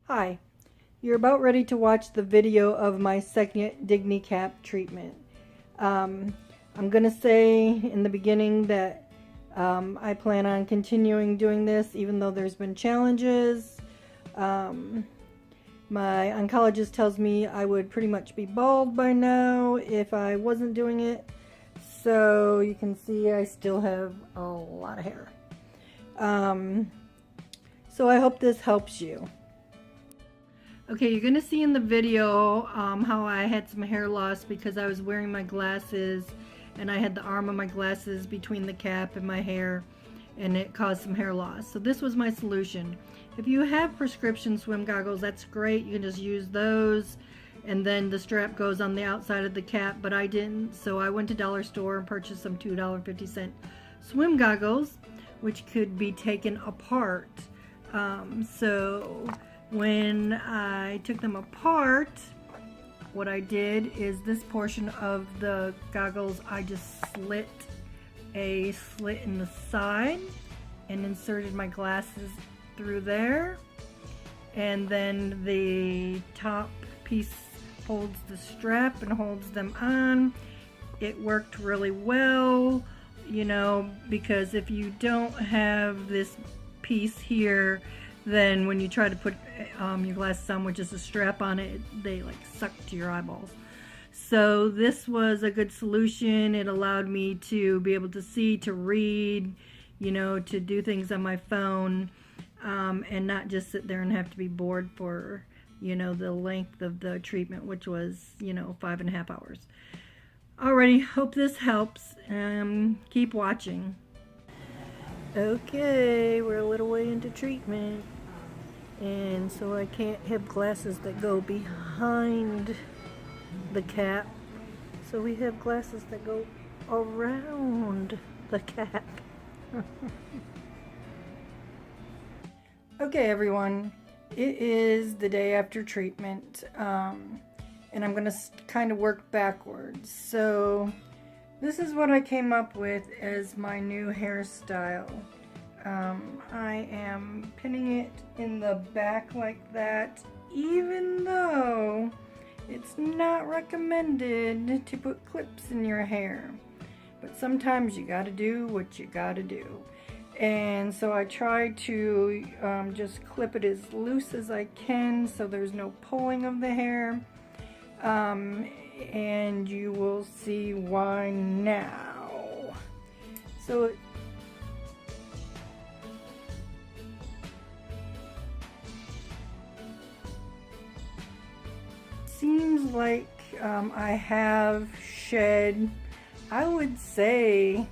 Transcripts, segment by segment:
Hi, you're about ready to watch the video of my second Dignicap treatment. I'm going to say in the beginning that I plan on continuing doing this even though there's been challenges. My oncologist tells me I would pretty much be bald by now if I wasn't doing it. So you can see I still have a lot of hair. So I hope this helps you. Okay, you're going to see in the video how I had some hair loss because I was wearing my glasses and I had the arm of my glasses between the cap and my hair, and it caused some hair loss. So this was my solution. If you have prescription swim goggles, that's great. You can just use those, and then the strap goes on the outside of the cap, but I didn't. So I went to Dollar Store and purchased some $2.50 swim goggles, which could be taken apart. So when I took them apart, what I did is this portion of the goggles, I just slit a slit in the side and inserted my glasses through there, and then the top piece holds the strap and holds them on. It worked really well, you know, because if you don't have this piece here, then when you try to put your glasses on with just a strap on it, they like suck to your eyeballs. So this was a good solution. It allowed me to be able to see, to read, you know, to do things on my phone, and not just sit there and have to be bored for, you know, the length of the treatment, which was, you know, 5.5 hours. Alrighty, hope this helps. Keep watching. Okay, we're a little way into treatment, and so I can't have glasses that go behind the cap, so we have glasses that go around the cap. Okay everyone, it is the day after treatment, and I'm going to kind of work backwards. So this is what I came up with as my new hairstyle. I am pinning it in the back like that, even though it's not recommended to put clips in your hair. But sometimes you gotta do what you gotta do. And so I try to just clip it as loose as I can so there's no pulling of the hair. And you will see why now. So it seems like I have shed, I would say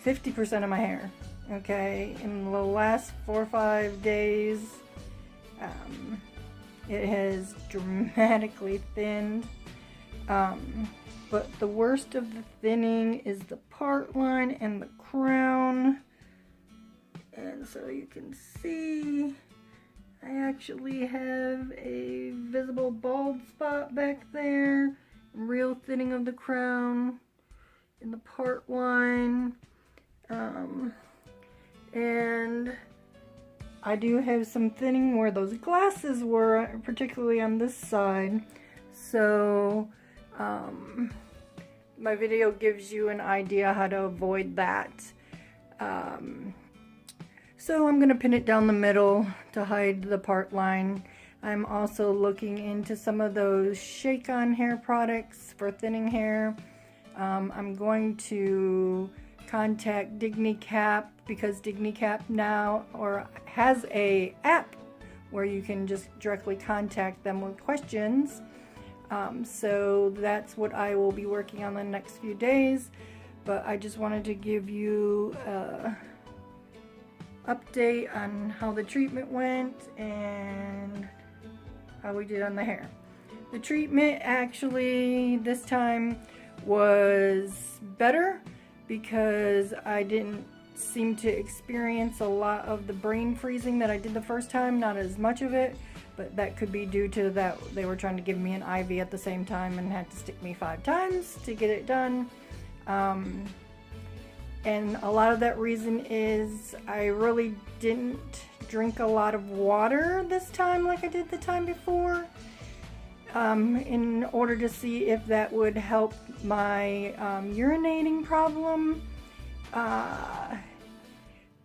50% of my hair. Okay, in the last 4 or 5 days, it has dramatically thinned, but the worst of the thinning is the part line and the crown. And so you can see I actually have a visible bald spot back there, real thinning of the crown in the part line, and I do have some thinning where those glasses were, particularly on this side. So my video gives you an idea how to avoid that. So I'm going to pin it down the middle to hide the part line. I'm also looking into some of those shake-on hair products for thinning hair. I'm going to contact Dignicap because Dignicap now has a app where you can just directly contact them with questions. So that's what I will be working on the next few days. But I just wanted to give you update on how the treatment went and how we did on the hair. The treatment actually this time was better because I didn't seem to experience a lot of the brain freezing that I did the first time, not as much of it, but that could be due to that they were trying to give me an IV at the same time and had to stick me 5 times to get it done. And a lot of that reason is I really didn't drink a lot of water this time like I did the time before, in order to see if that would help my urinating problem,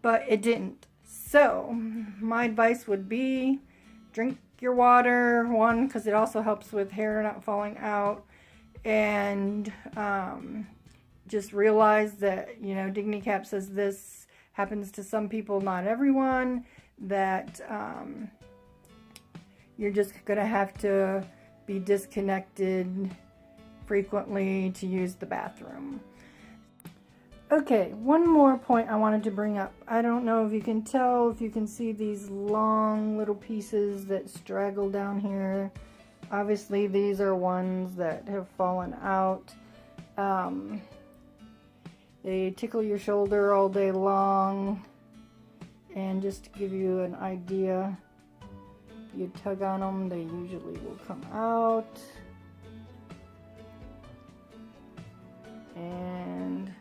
but it didn't. So my advice would be drink your water, one, because it also helps with hair not falling out, and just realize that, you know, Dignicap says this happens to some people, not everyone, that you're just gonna have to be disconnected frequently to use the bathroom. Okay, one more point I wanted to bring up. I don't know if you can tell, if you can see these long little pieces that straggle down here. Obviously these are ones that have fallen out. They tickle your shoulder all day long, and just to give you an idea, if you tug on them, they usually will come out. And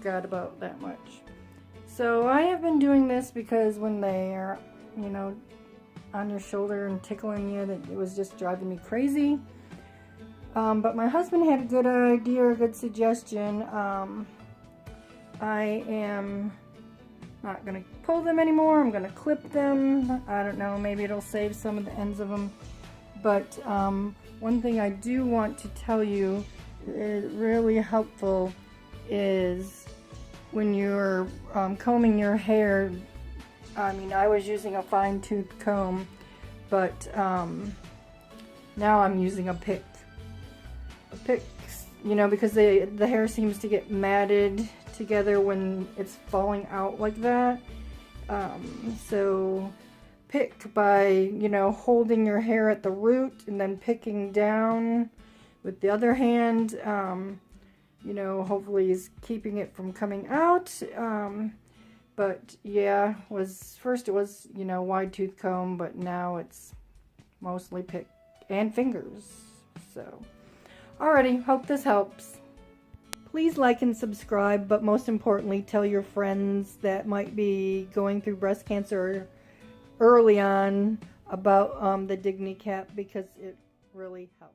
got about that much. So I have been doing this because when they are, you know, on your shoulder and tickling you, that it was just driving me crazy. But my husband had a good idea, a good suggestion. I am not going to pull them anymore. I'm going to clip them. I don't know, maybe it'll save some of the ends of them. But one thing I do want to tell you is really helpful is when you're combing your hair. I mean, I was using a fine-tooth comb, but now I'm using a pick. A pick, you know, because the hair seems to get matted together when it's falling out like that. So pick by, you know, holding your hair at the root and then picking down with the other hand. You know, hopefully is keeping it from coming out. But yeah, first it was, you know, wide tooth comb, but now it's mostly pick and fingers. So, alrighty, hope this helps. Please like and subscribe, but most importantly, tell your friends that might be going through breast cancer early on about the Dignicap, because it really helps.